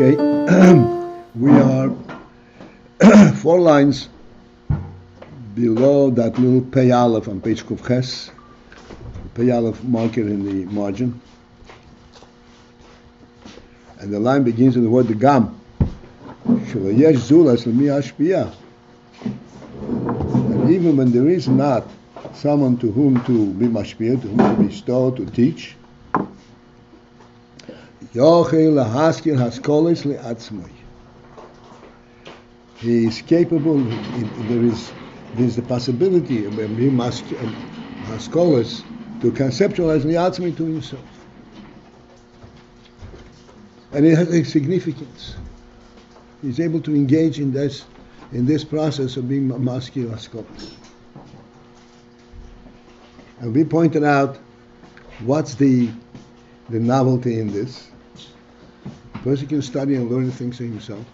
Okay, we are 4 lines below that little pei aleph on page Kuf Ches, pei aleph marker in the margin, and the line begins with the word gam. And even when there is not someone to whom to be mashpia, to whom to bestow, to teach, he is capable. There's the possibility of being haskolis to conceptualize liatzmi to himself, and it has a significance. He's able to engage in this process of being maskir haskolis. And we pointed out what's the novelty in this. A person can study and learn things for himself.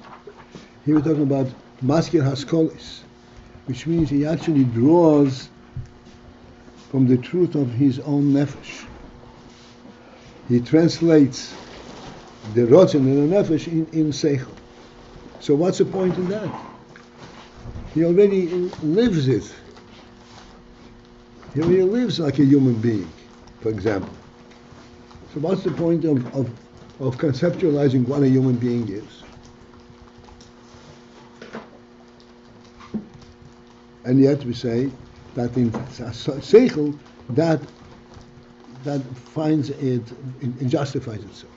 Here we're talking about maskir haskolis, which means he actually draws from the truth of his own nefesh. He translates the rotzen and the nefesh in sechel. So what's the point in that? He already lives it. He already lives like a human being, for example. So what's the point of conceptualizing what a human being is? And yet we say that in sechel, that finds it justifies itself.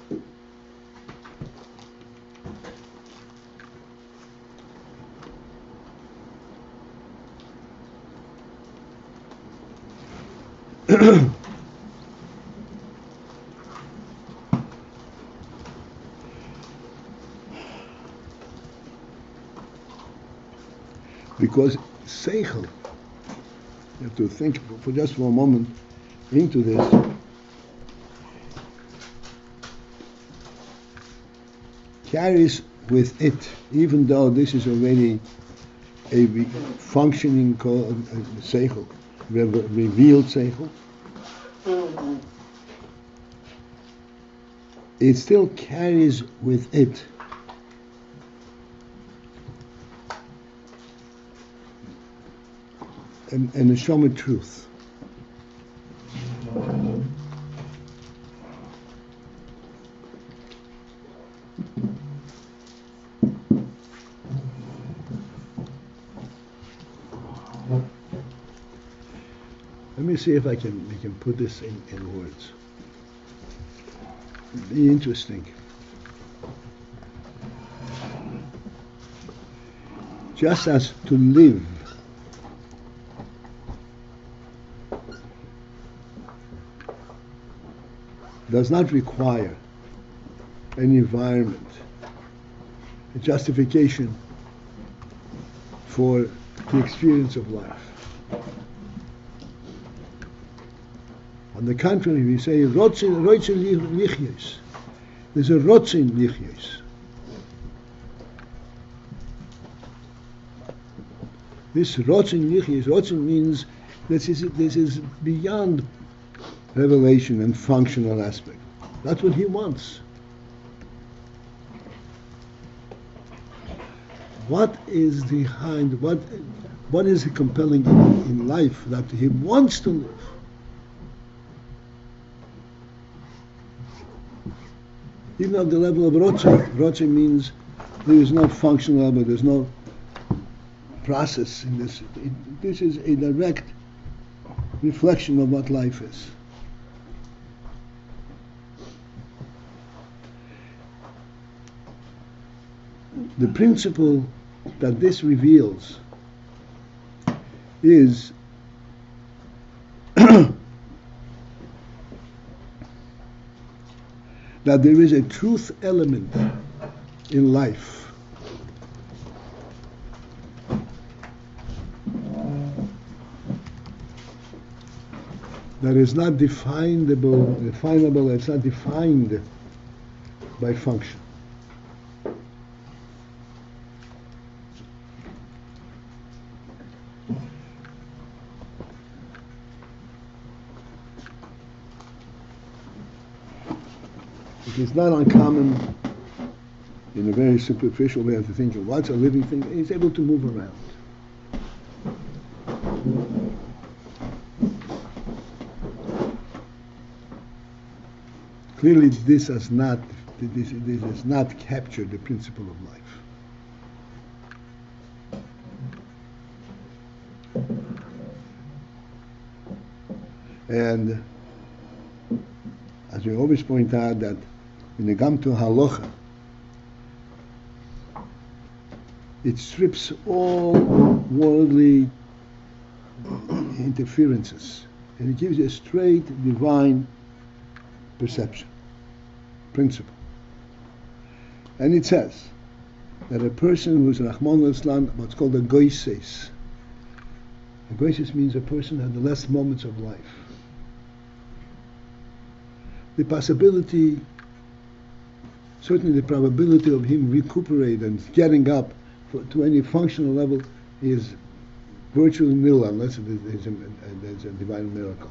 Because seichel, you have to think for just for a moment into this. Carries with it, even though this is already a functioning seichel, revealed seichel, it still carries with it and a neshama truth. Let me see if we can put this in words. It'd be interesting. Just as to live does not require an environment, a justification for the experience of life. On the contrary, we say rotzin lichyos. There's a rotzin lichyos. This rotzin lichyos, rotzin means this is beyond revelation and functional aspect. That's what he wants. What is behind, what is compelling in life that he wants to live? Even at the level of rotzin means there is no functional level, there's no process in this. This is a direct reflection of what life is. The principle that this reveals is that there is a truth element in life that is not definable, it's not defined by function. It is not uncommon in a very superficial way of thinking, what's a living thing? He's able to move around. Clearly, this has not captured the principle of life. And as we always point out, that in the Gam to Halacha, it strips all worldly interferences, and it gives you a straight divine perception, principle. And it says that a person who is Rahman al-Islam, what's called a goises. A goises means a person at the last moments of life. The possibility, certainly the probability of him recuperating and getting up to any functional level is virtually nil, unless there's a divine miracle.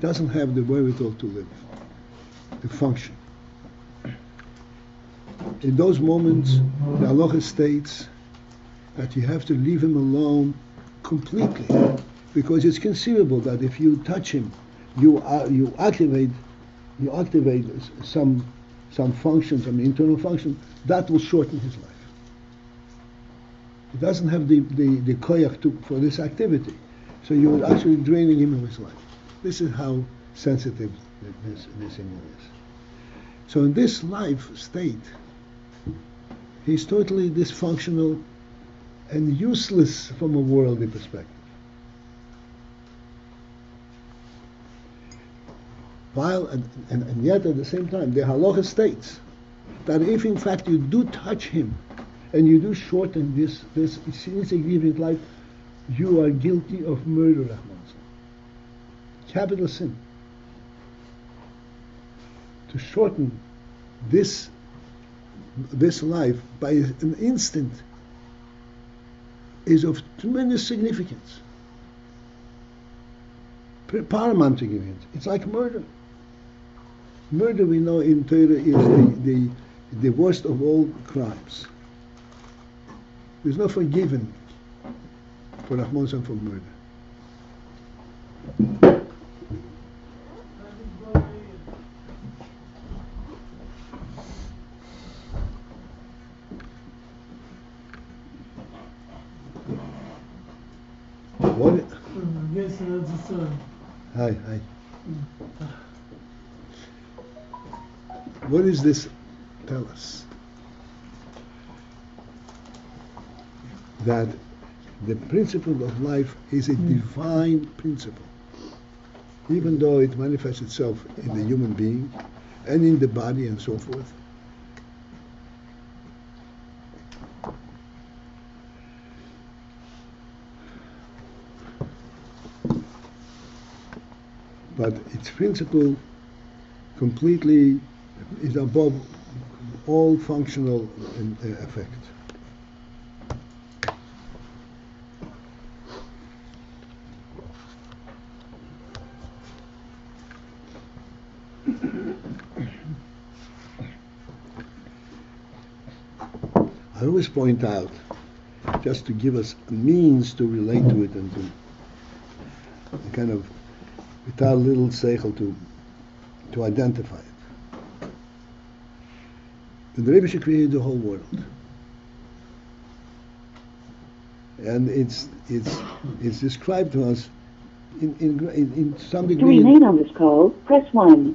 Doesn't have the wherewithal to live, to function. In those moments, the halacha states that you have to leave him alone completely, because it's conceivable that if you touch him, you activate some function, some internal function that will shorten his life. He doesn't have the koyach for this activity, so you're actually draining him of his life. This is how sensitive this animal is. So in this life state, he's totally dysfunctional and useless from a worldly perspective. While, and yet at the same time, the halacha states that if in fact you do touch him and you do shorten this insignificant life, you are guilty of murder, Rahman. Capital sin. To shorten this life by an instant is of tremendous significance. Paramount significance. It's like murder. Murder, we know in Torah, is the worst of all crimes. There's no forgiven for Rahman for murder. What? Yes, that's the son. Hi. What does this tell us? That the principle of life is a divine principle, even though it manifests itself in the human being and in the body and so forth. But its principle completely is above all functional effect. I always point out, just to give us a means to relate to it and to kind of, without a little sechel, to identify it. The REBBE created the whole world, and it's described to us in some degree. To remain on this call, press 1.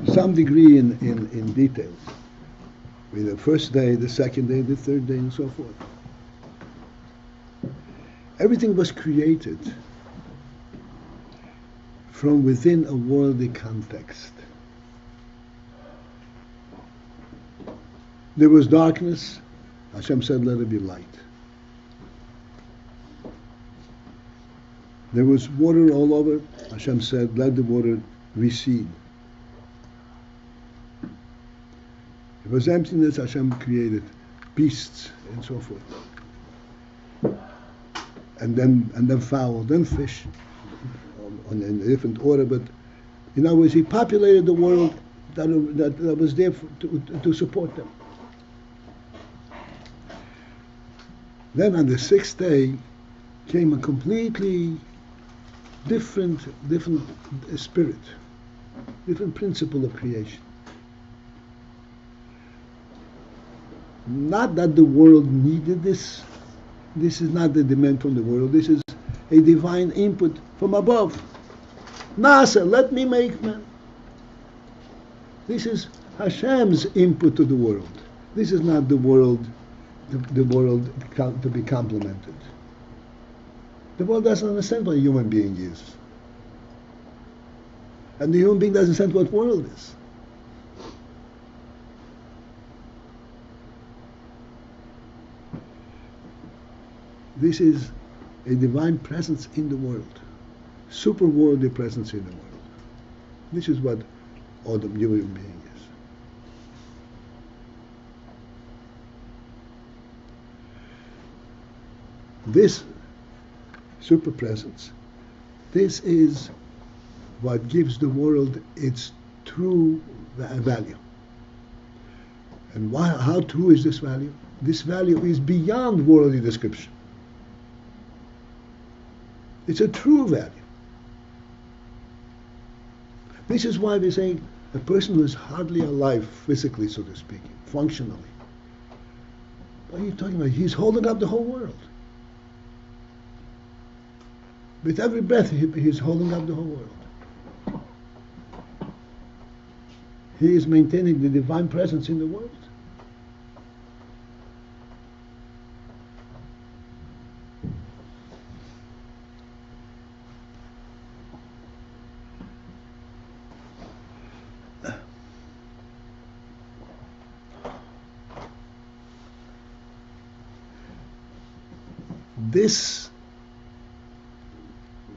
To some degree in details, with the first day, the second day, the third day, and so forth. Everything was created from within a worldly context. There was darkness, Hashem said, let it be light. There was water all over, Hashem said, let the water recede. It was emptiness, Hashem created beasts and so forth. And then fowl, then fish, in a different order, but in other words, he populated the world that was there to support them. Then on the sixth day came a completely different spirit, different principle of creation. Not that the world needed this. This is not the demand from the world. This is a divine input from above. Nasa, let me make man. This is Hashem's input to the world. This is not the world to be complemented. The world doesn't understand what a human being is. And the human being doesn't understand what world is. This is a divine presence in the world, super worldly presence in the world. This is what the human being is. This super presence, this is what gives the world its true value. And how true is this value? This value is beyond worldly description. It's a true value. This is why we say a person who is hardly alive physically, so to speak, functionally. What are you talking about? He's holding up the whole world. With every breath, he's holding up the whole world. He is maintaining the divine presence in the world.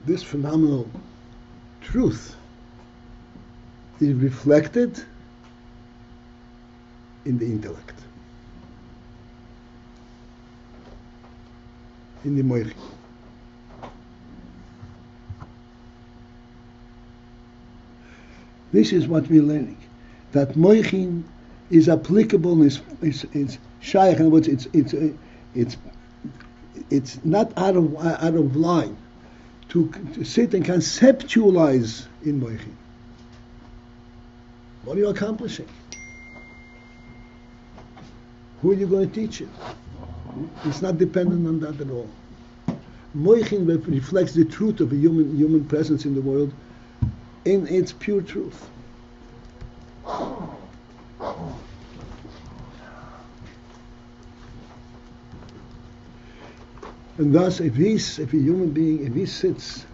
This phenomenal truth is reflected in the intellect, in the mochin. This is what we're learning, that mochin is applicable, is shaykh, in other words, it's not out of line to sit and conceptualize in mochin. What are you accomplishing? Who are you going to teach it? It's not dependent on that at all. Mochin reflects the truth of a human presence in the world in its pure truth. And thus, if a human being, if he sits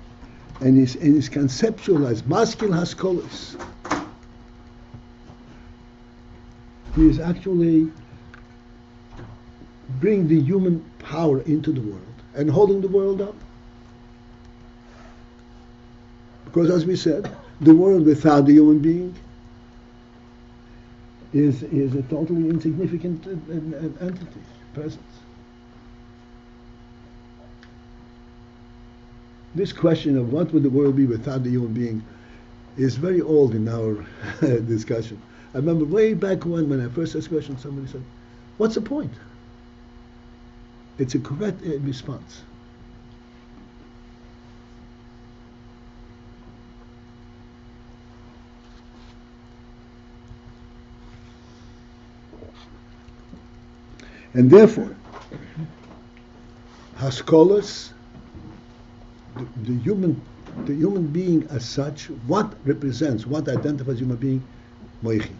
and is conceptualized, maskil haskolos, he is actually bringing the human power into the world and holding the world up. Because as we said, the world without the human being is a totally insignificant entity, presence. This question of what would the world be without the human being is very old in our discussion. I remember way back when I first asked the question, somebody said, "What's the point?" It's a correct response. And therefore, haskolos, the human being as such, what represents, what identifies human being? Mochin.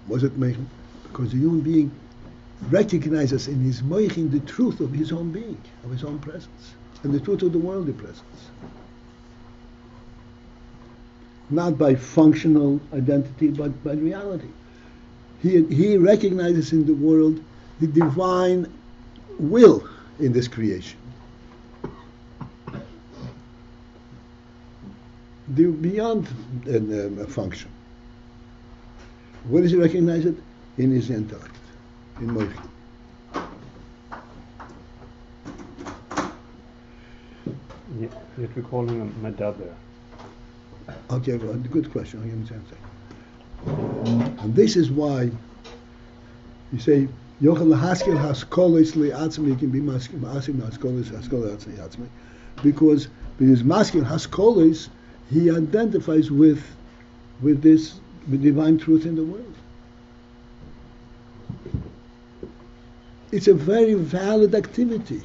Was it mochin? Because the human being recognizes in his mochin the truth of his own being, of his own presence, and the truth of the worldly presence. Not by functional identity, but by reality. He recognizes in the world the divine will in this creation. Beyond a function. Where does he recognize it? In his intellect. mochin. Yet we call him a medaber. Okay, well, good question. I'll give you a chance. And this is why you say Yochel Haskell has kolis li'atzmi, can be masking has kolis li'atzmi, because when his masking has kolis, he identifies with this with divine truth in the world. It's a very valid activity.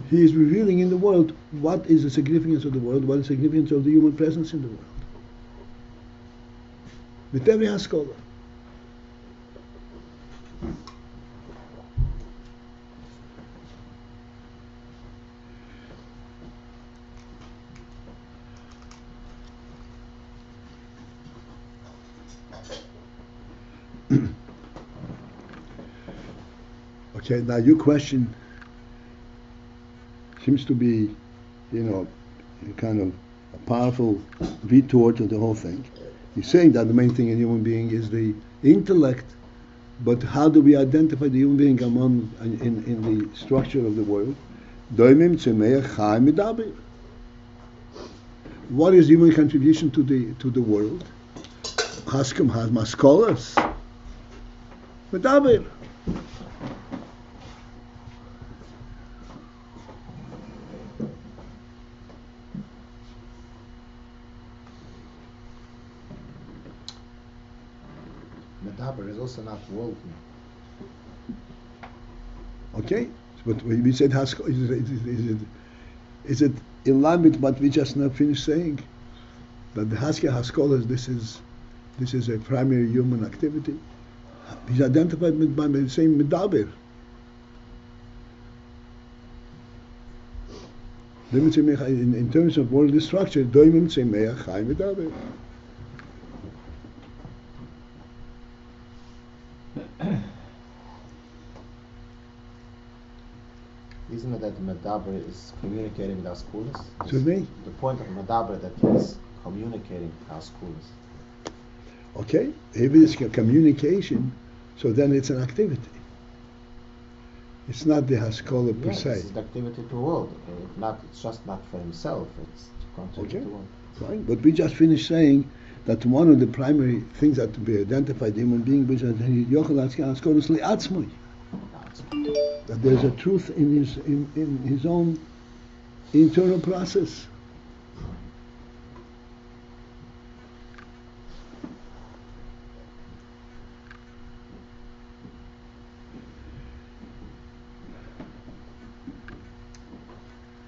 He is revealing in the world what is the significance of the world, what is the significance of the human presence in the world. With every haskalah. Okay, now your question seems to be, kind of a powerful retort to the whole thing. He's saying that the main thing in human being is the intellect, but how do we identify the human being in the structure of the world? What is human contribution to the world? Haskem has maskolas. Medaber. Medaber is also not worldly. Okay, but we said is it in line with what we just now finished saying? That the Haskell Haskolas, this is a primary human activity. He's identified by the same Medaber. In terms of worldly structure, Doimim Tzemeach Chai Medaber. Isn't it that Medaber is communicating with our schools? To me? The point of Medaber that he's communicating with our schools. Okay, if it is communication, so then it's an activity. It's not the Haskalah per se. It's an activity to the world. It's just not for himself, it's to contribute to the world. Fine. But we just finished saying that one of the primary things that to be identified in human being is that there's a truth in his own internal process.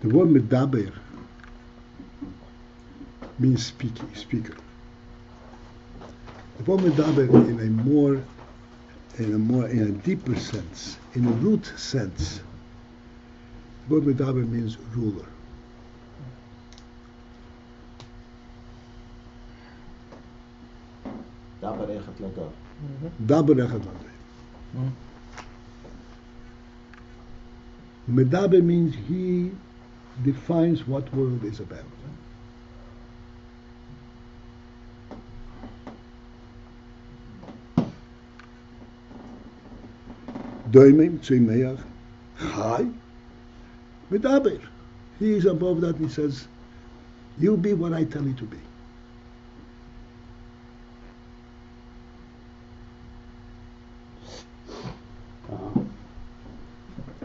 The word medaber means speaker. The word medaber in a deeper sense, in a root sense, the word medaber means ruler. Daber echet lago. Daber echet lago. Medaber means he defines what world is about. Doimim Tzemeach Chai Medaber. He is above that. He says, "You be what I tell you to be."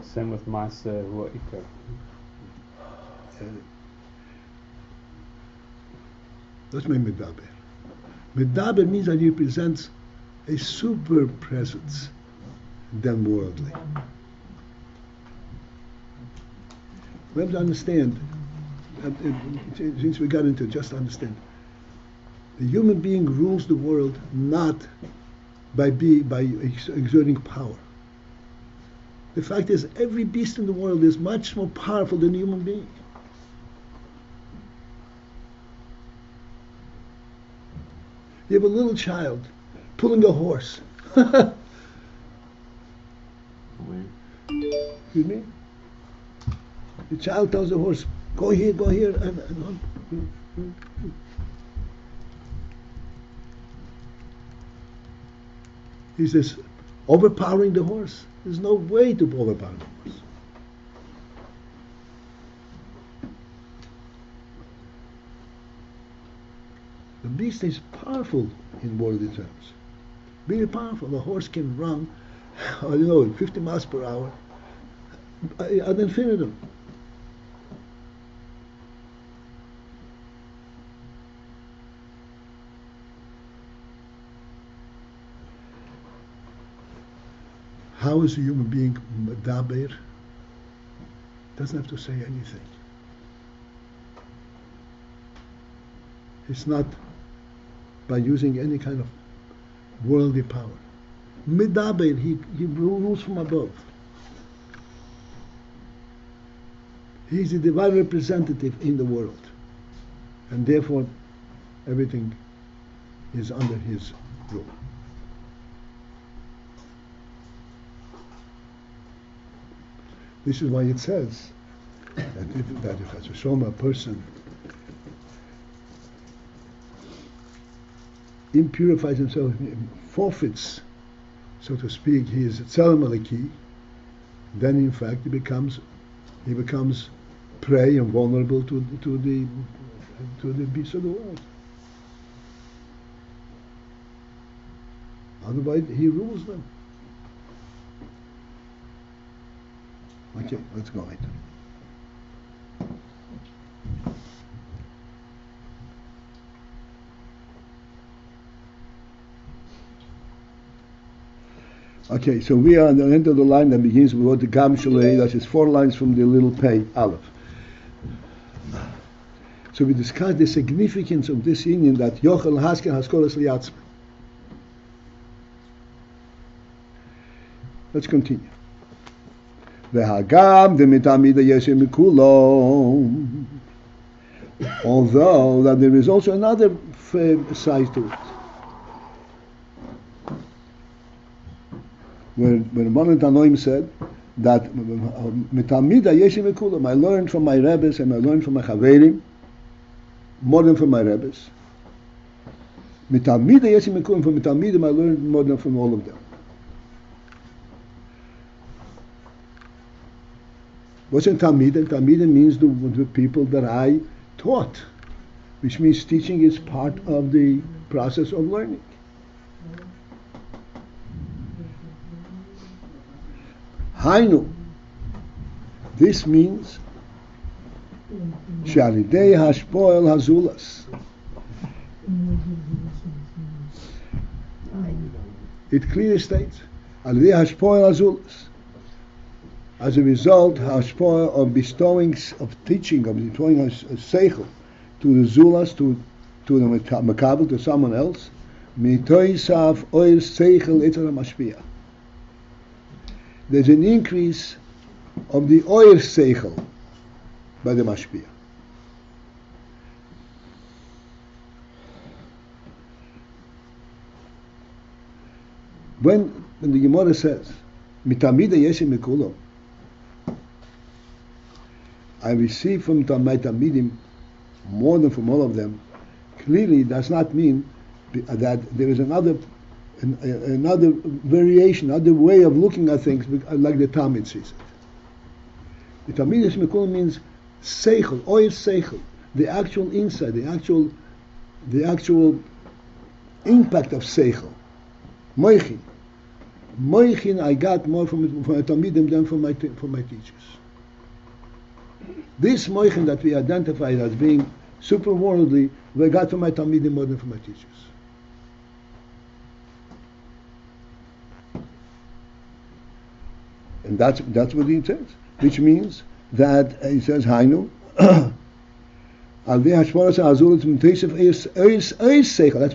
Same with Maaseh Hu Ikar. That's my Medaber. Medaber means that he represents a super presence than worldly. We have to understand, since we got into it, just understand, the human being rules the world not by exerting power. The fact is, every beast in the world is much more powerful than a human being. You have a little child pulling a horse. Excuse me? The child tells the horse, go here, and He says, overpowering the horse. There's no way to overpower the horse. The beast is powerful in worldly terms. Very powerful. The horse can run, 50 miles per hour ad infinitum. How is a human being medaber? Doesn't have to say anything. It's not by using any kind of worldly power. Medaber, he rules from above. He is the divine representative in the world, and therefore everything is under his rule. This is why it says that if as a Shoma, a person impurifies himself, forfeits, so to speak, his Tzelem Eliki, then in fact he becomes prey and vulnerable to the beasts of the world. Otherwise, he rules them. Okay, let's go later. Okay, so we are at the end of the line that begins with what the Gam Shalei, that is 4 lines from the little Pei, Aleph. So we discussed the significance of this union that Yochel Hasken Haskolas Liatzme. Let's continue. V'hagam de'mitamida yeshem mikulom. Although that there is also another side to it. When Rabbanan Tanoim said that mitamida yeshem mikulom, I learned from my Rebbes and I learned from my Chaverim, more than from my Rebbes. Mitamida yeshem mikulom, from mitamidim I learned more than from all of them. What's in Talmidim? Talmidim means the people that I taught, which means teaching is part of the process of learning. Hainu. This means Shalidei Hashpoel Hazulas. It clearly states Alidei Hashpoel Hazulas. As a result, hashpoah of bestowing, of teaching, of bestowing a sechel to the zulas, to the makabel, to someone else, mitoisav oil sechel etzar mashpia. There's an increase of the oil sechel by the mashpia. When the Gemara says, mitamida yeshim mikulo, I receive from my Talmidim more than from all of them, clearly does not mean that there is another variation, another way of looking at things, like the Talmud sees it. The Talmid Shmekul means seichel, oil seichel, the actual insight, the actual impact of seichel. Mochin. Mochin I got more from my Talmidim than from my teachers. This mochin that we identified as being superworldly, we got from my Talmidim more than from my teachers. And that's what he says, which means that he says, Hainu, that's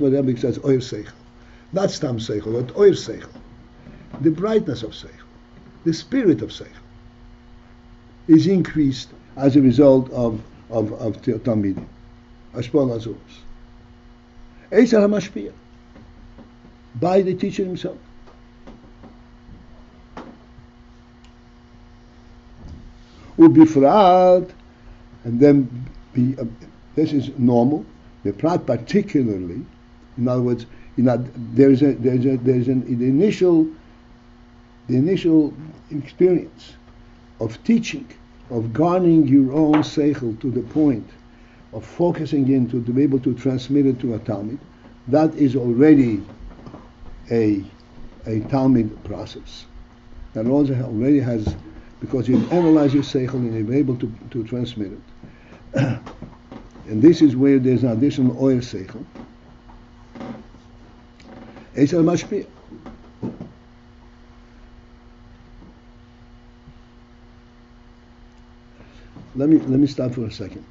what Rebbe says, oir seichel. Not stam seichel, but oir seichel. The brightness of seichel, the spirit of seichel, is increased as a result of Talmidim. Hashpol Azuros. Eisar HaMashpia. By the teacher himself. Ubifrat, and then this is normal. Bifrat particularly, in other words, there's an the initial experience of teaching, of garnering your own sechel to the point of focusing in to be able to transmit it to a Talmud. That is already a Talmud process. That also already has, because you analyze your seichel and you're able to transmit it. And this is where there's an additional oil seichel. It's a mashpia. Let me stop for a second.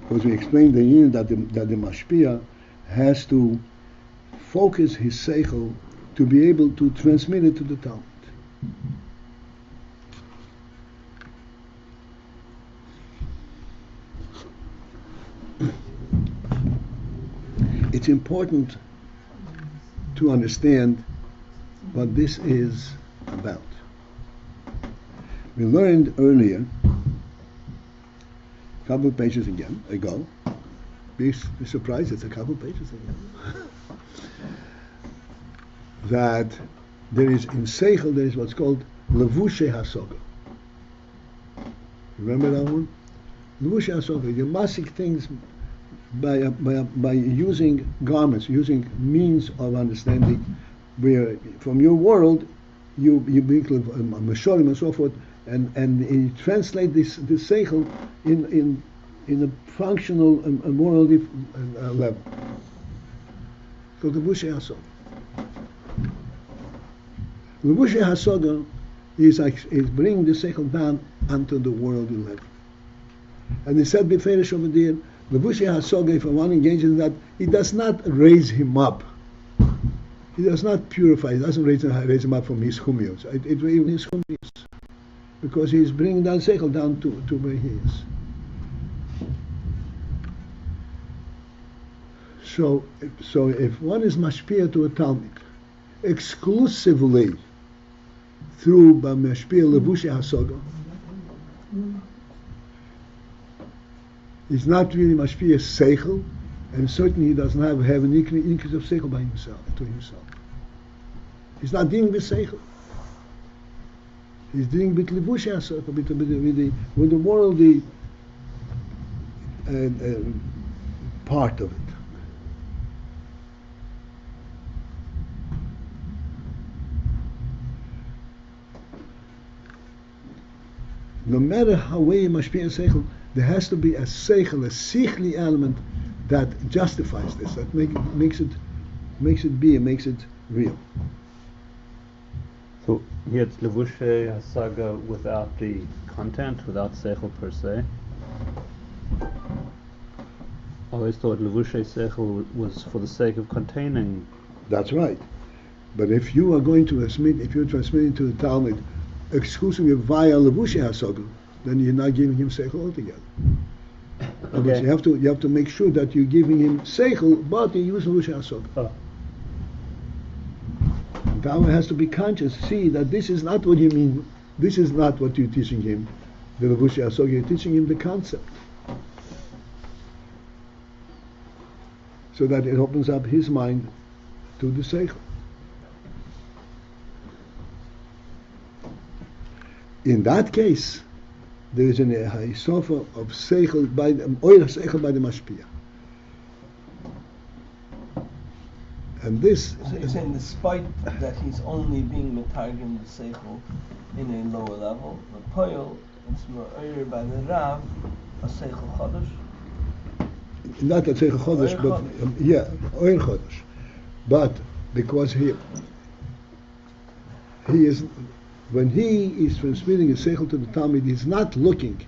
Because we explained the yin that the mashpia has to focus his seichel to be able to transmit it to the Talmud. It's important to understand what this is about. We learned earlier, a couple of pages ago, be surprised it's a couple of pages ago, that there is in seichel there is what's called levushe hasoga. Remember that one? Levushe hasoga. You masik things by using garments, using means of understanding, where from your world you bring a mashorim and so forth, and you translate this seichel in a functional and moral level. So the levushe hasoga. Levushe hasoga is bringing the seichel down onto the worldly level. And he said beferish over there, levushe hasoga, if one engages in that, it does not raise him up. It does not purify. It doesn't raise him up from his chumios. It his chumios, because he is bringing down seichel down to where he is. So if one is mashpia to a Talmud exclusively through mashpia levushe hasoga, he's not really mashpia seichel, and certainly he doesn't have an increase of seichel by himself, to himself. He's not dealing with seichel. He's dealing with levushe hasoga, with the worldly part of it. No matter how way you mashpia seichel, there has to be a seichel, a sichli element that justifies this, that makes it be, and makes it real. So here it's levushe hasaga without the content, without seichel per se. I always thought levushe seichel was for the sake of containing. That's right. But if you are going to transmit, if you're transmitting to the Talmud exclusively via levushe hasoga, then you're not giving him seichel altogether. Okay. You have to make sure that you're giving him seichel, but you use levushe hasoga. Oh. Talmud has to be conscious, see that this is not what you mean. This is not what you're teaching him, the levushe hasoga. You're teaching him the concept, so that it opens up his mind to the seichel. In that case, there is a sofa of seichel by the seichel by the mashpia, and this. So you're saying, despite that he's only being metargim the seichel in a lower level, the poil it's more by the Rav, a seichel chodesh. Not a seichel chodesh, but oil chodesh, but because he is. When he is transmitting a seichel to the Talmud, he's not looking,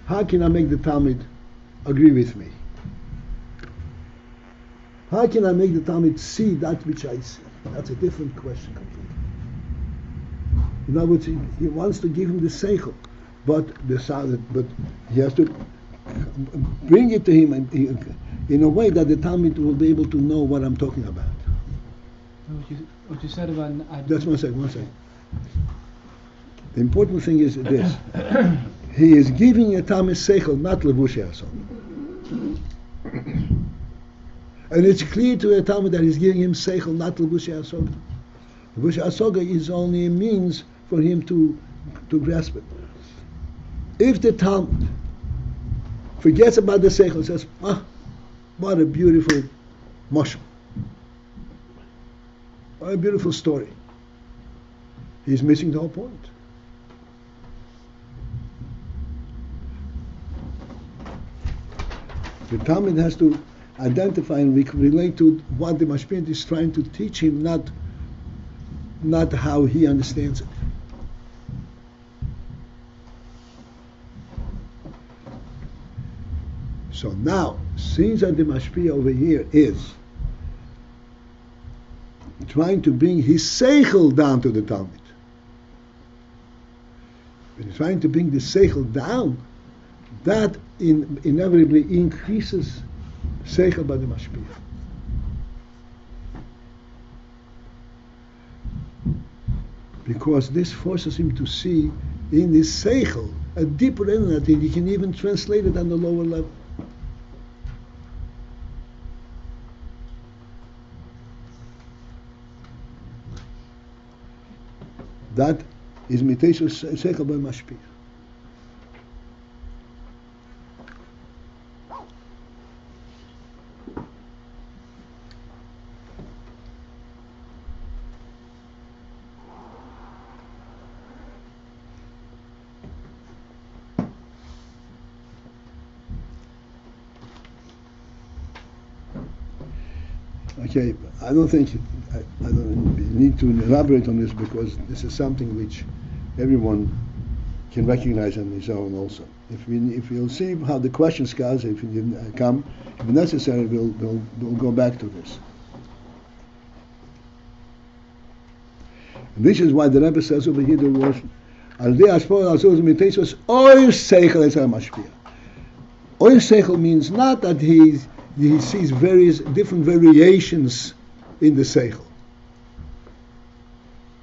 how can I make the Talmud agree with me? How can I make the Talmud see that which I see? That's a different question completely. In other words, he wants to give him the seichel, but he has to bring it to him in a way that the Talmud will be able to know what I'm talking about. What you said about... That's one second. The important thing is this: he is giving a Talmud seichel, not levushe hasoga. And it's clear to the Talmud that he's giving him seichel, not Levushei Hasoga. Levushei Hasoga is only a means for him to grasp it. If the Talmud forgets about the seichel and says, what a beautiful mochin, what a beautiful story, he's missing the whole point. The Talmud has to identify and relate to what the Mashpia is trying to teach him, not how he understands it. So now, since that the Mashpia over here is trying to bring his seichel down to the Talmud, when he's trying to bring the seichel down, that inevitably increases seichel by the Mashpia. Because this forces him to see in his seichel a deeper end that he can even translate it on the lower level. That is miteshus seichel by Mashpia. Okay, I don't think I don't need to elaborate on this because this is something which everyone can recognize on his own also. If we'll see how the questions goes, if it didn't come, if necessary, we'll go back to this. And this is why the Rebbe says over here the word Al-Dei Ashpor Al-Zuz Miteshus Oir Seichel Ezer Mashpia. Oir Seichel means not that he sees various different variations in the seichel.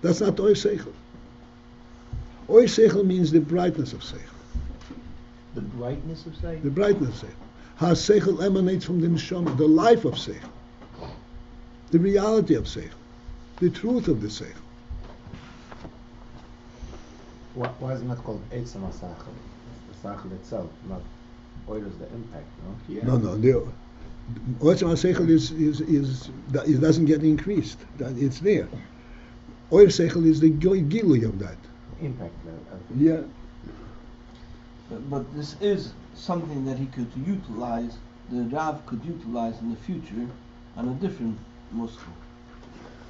That's not oir seichel. Oir seichel means the brightness of seichel. The brightness of seichel? The brightness of seichel. How seichel emanates from the neshama, the life of seichel, the reality of seichel, the truth of the seichel. Why is it not called Eitzam HaSeichel? The seichel itself, not oir is the impact, no? Yeah. No. The Oitzam HaSeichel it doesn't get increased. It's there. Oir Seichel is the gilui of that. Impact level. Yeah. But this is something that he could utilize, the Rav could utilize in the future on a different muscle.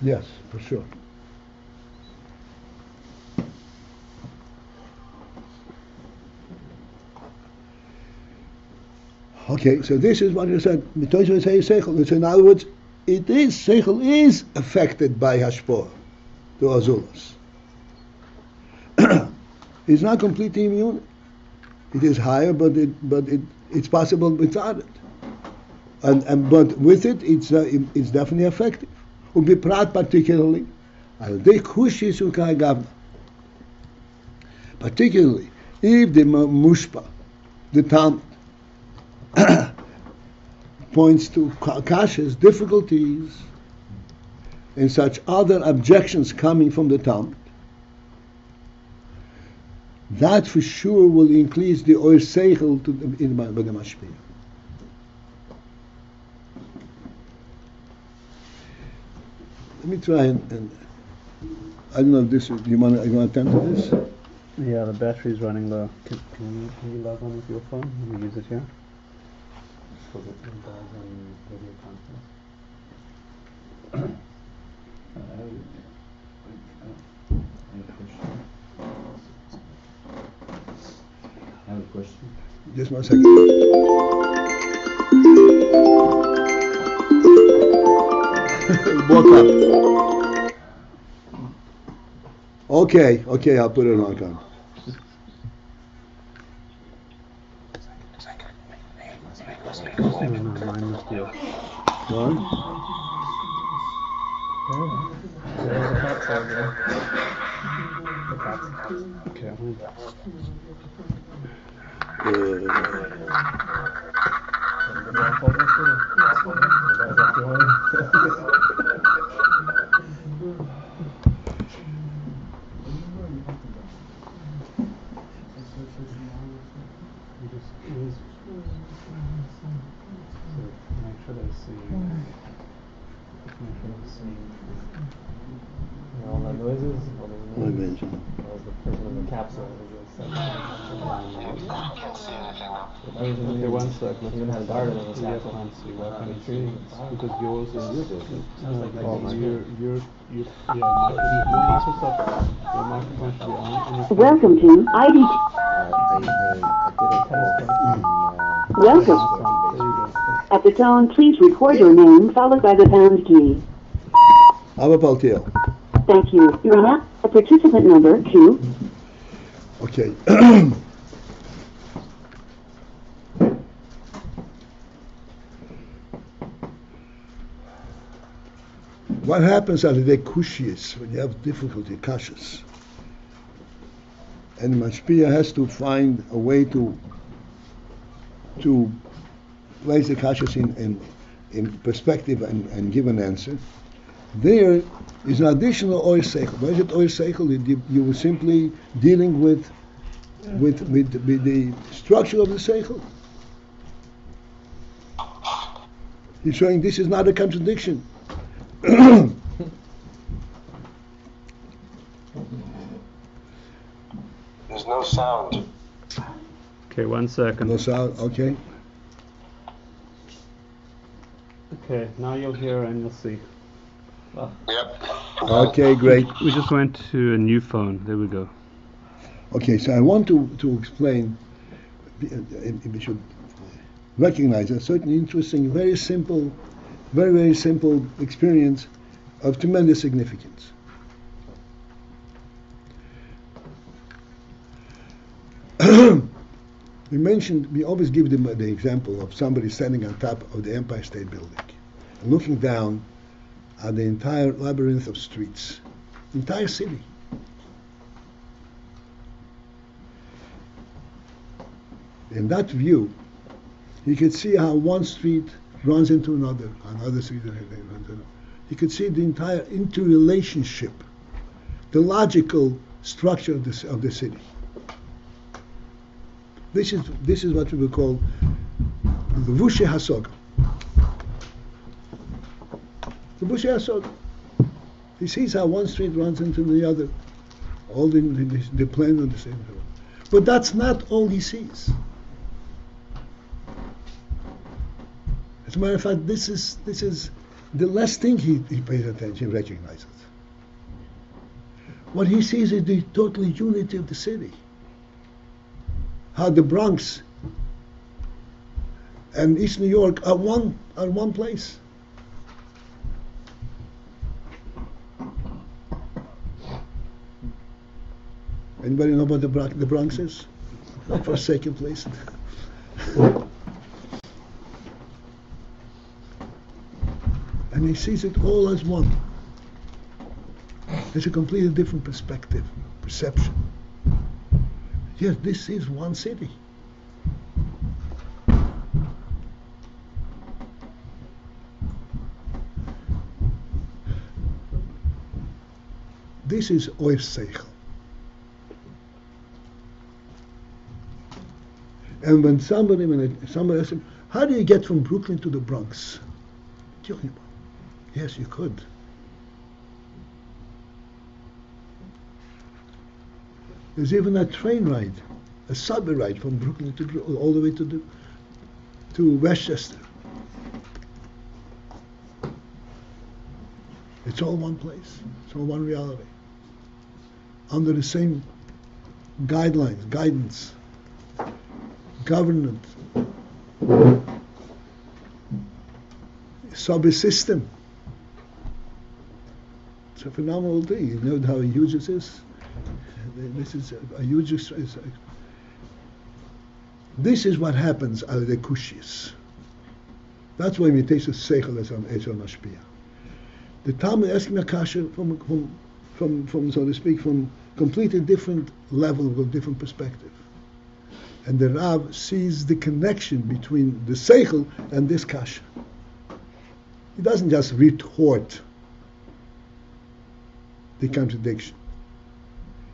Yes, for sure. Okay, so this is what you said. So in other words, seichel is affected by hashpor, the azulas. It's not completely immune. It is higher, but it's possible without it. But with it, it's definitely effective. Ubiprat particularly, particularly if the mushpa, the Talmud, points to kashas, difficulties, and such other objections coming from the Talmud, that for sure will increase the oir seichel by the mashpia. Let me try and I don't know if this is, you want to attend to this? Yeah, the battery's running low. Can you log on with your phone? Can we use it here? For the guys on video conference. I have a question. Just 1 second. Woke up. Okay, I'll put it on account. No, mine must be off. Okay, I'm back. Make sure they see. All the noises, all the I mention. was the person in the capsule. Okay, one sec. You even had a garden in the Yeah, capsule. can't see what kind of tree, because yours is your microphone should be on. And your Welcome to ID. Welcome. At the tone, please record your name followed by the pound key. Abba PALTIEL. Thank you. You're on a participant number 2. Okay. What happens at the kushis when you have difficulty, kashas? And the mashpia has to find a way to place the kashas in perspective and give an answer. There is an additional oil sechel. Why is it oil sechel? You were simply dealing with the structure of the sechel. He's showing this is not a contradiction. There's no sound. Okay, 1 second. No sound, okay. Okay, now you'll hear and you'll see. Yep. Okay, great. We just went to a new phone. There we go. Okay, so I want to explain, we should recognize a certain interesting, very simple, very, very simple experience of tremendous significance. We always give them the example of somebody standing on top of the Empire State Building and looking down at the entire labyrinth of streets, entire city. In that view, you could see how one street runs into another street runs into another. You could see the entire interrelationship, the logical structure of the city. This is what we would call the Vushe Hasoga. The Vushe Hasoga. He sees how one street runs into the other, all the plane of the same road. But that's not all he sees. As a matter of fact, this is the last thing he pays attention, recognizes. What he sees is the total unity of the city. How the Bronx and East New York are one place. Anybody know what the Bronx is? Forsaken place. And he sees it all as one. It's a completely different perspective, perception. Yes, this is one city. This is oir seichel. And when somebody asks him, how do you get from Brooklyn to the Bronx? Yes, you could. There's even a train ride, a subway ride from Brooklyn to all the way to Westchester. It's all one place. It's all one reality. Under the same guidelines, guidance, government, sub-system. It's a phenomenal thing. You know how huge this is? This is a huge. This is what happens at the kushis. That's why we take the sechel as a mashpia. The Talmud asking a kasha from so to speak, from completely different level, of different perspective. And the Rav sees the connection between the seichel and this kasha. He doesn't just retort the contradiction.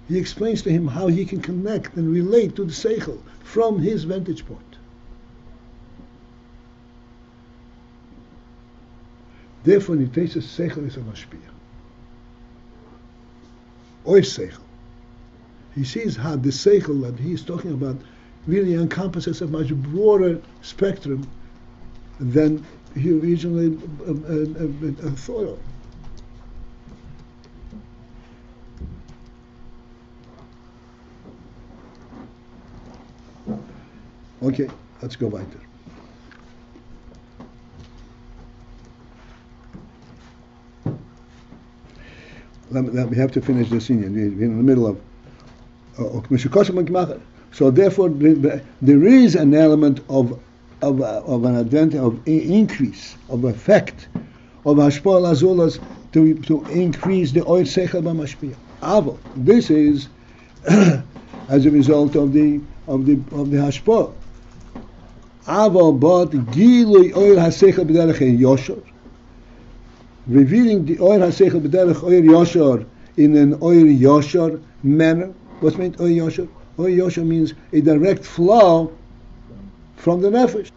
He explains to him how he can connect and relate to the seichel from his vantage point. Therefore, Niteisus seichel is a mashpia. Or seichel. He sees how the seichel that he is talking about really encompasses a much broader spectrum than he originally thought of. Okay, let's go weiter. We have to finish this scene. We're in the middle of. So therefore, there is an element of an advantage, of increase, of effect, of hashpah azulas to increase the oil sechel b'mashpia. Aval, this is as a result of the hashpah. Aval, but gilui oil hasechel b'derech yosher, revealing the oil hasechel b'derech oil yosher in an oil yosher manner. What's meant oil yosher? Oil yosher means a direct flow from the nefesh.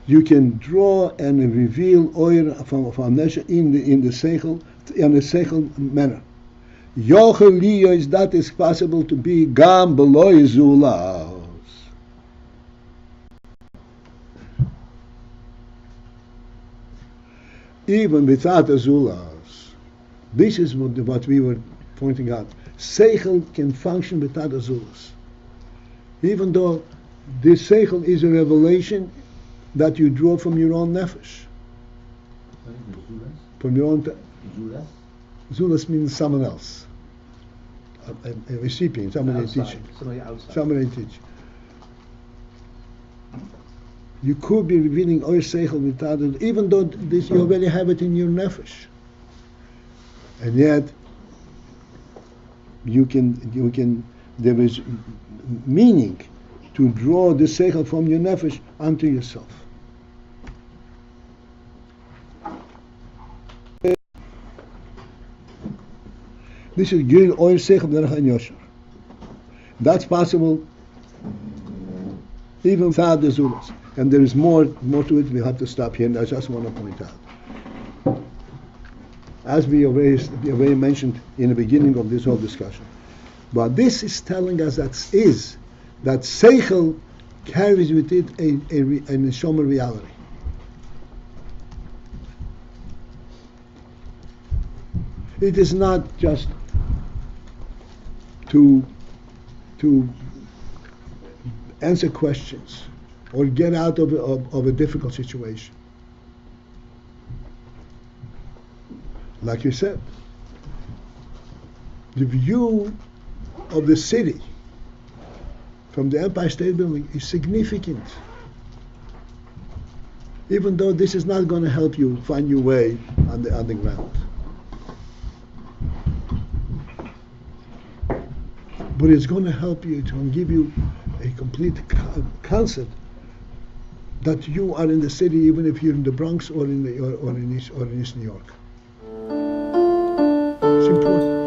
You can draw and reveal oil from nefesh in the sechel, in a sechel manner. Yochel liyos, that is possible to be gam beloy zulas. Even without azulas. This is what we were pointing out. Seichel can function without azulas. Even though this seichel is a revelation that you draw from your own nefesh. From your own... Zulas means someone else. A recipient, somebody teaching. Somebody teach. You could be revealing oil seichel without it, even though this you already have it in your nefesh. And yet, you can. There is meaning to draw the seichel from your nefesh onto yourself. This is gil oil seichel b'derech yosher. That's possible even without the zulas. And there is more to it. We have to stop here, and I just want to point out. As we already mentioned in the beginning of this whole discussion. But this is telling us that seichel carries with it a neshama reality. It is not just to answer questions or get out of a difficult situation. Like you said, the view of the city from the Empire State Building is significant. Even though this is not going to help you find your way on the ground. But it's going to help you to give you a complete concept that you are in the city, even if you're in the Bronx or in East New York. It's important.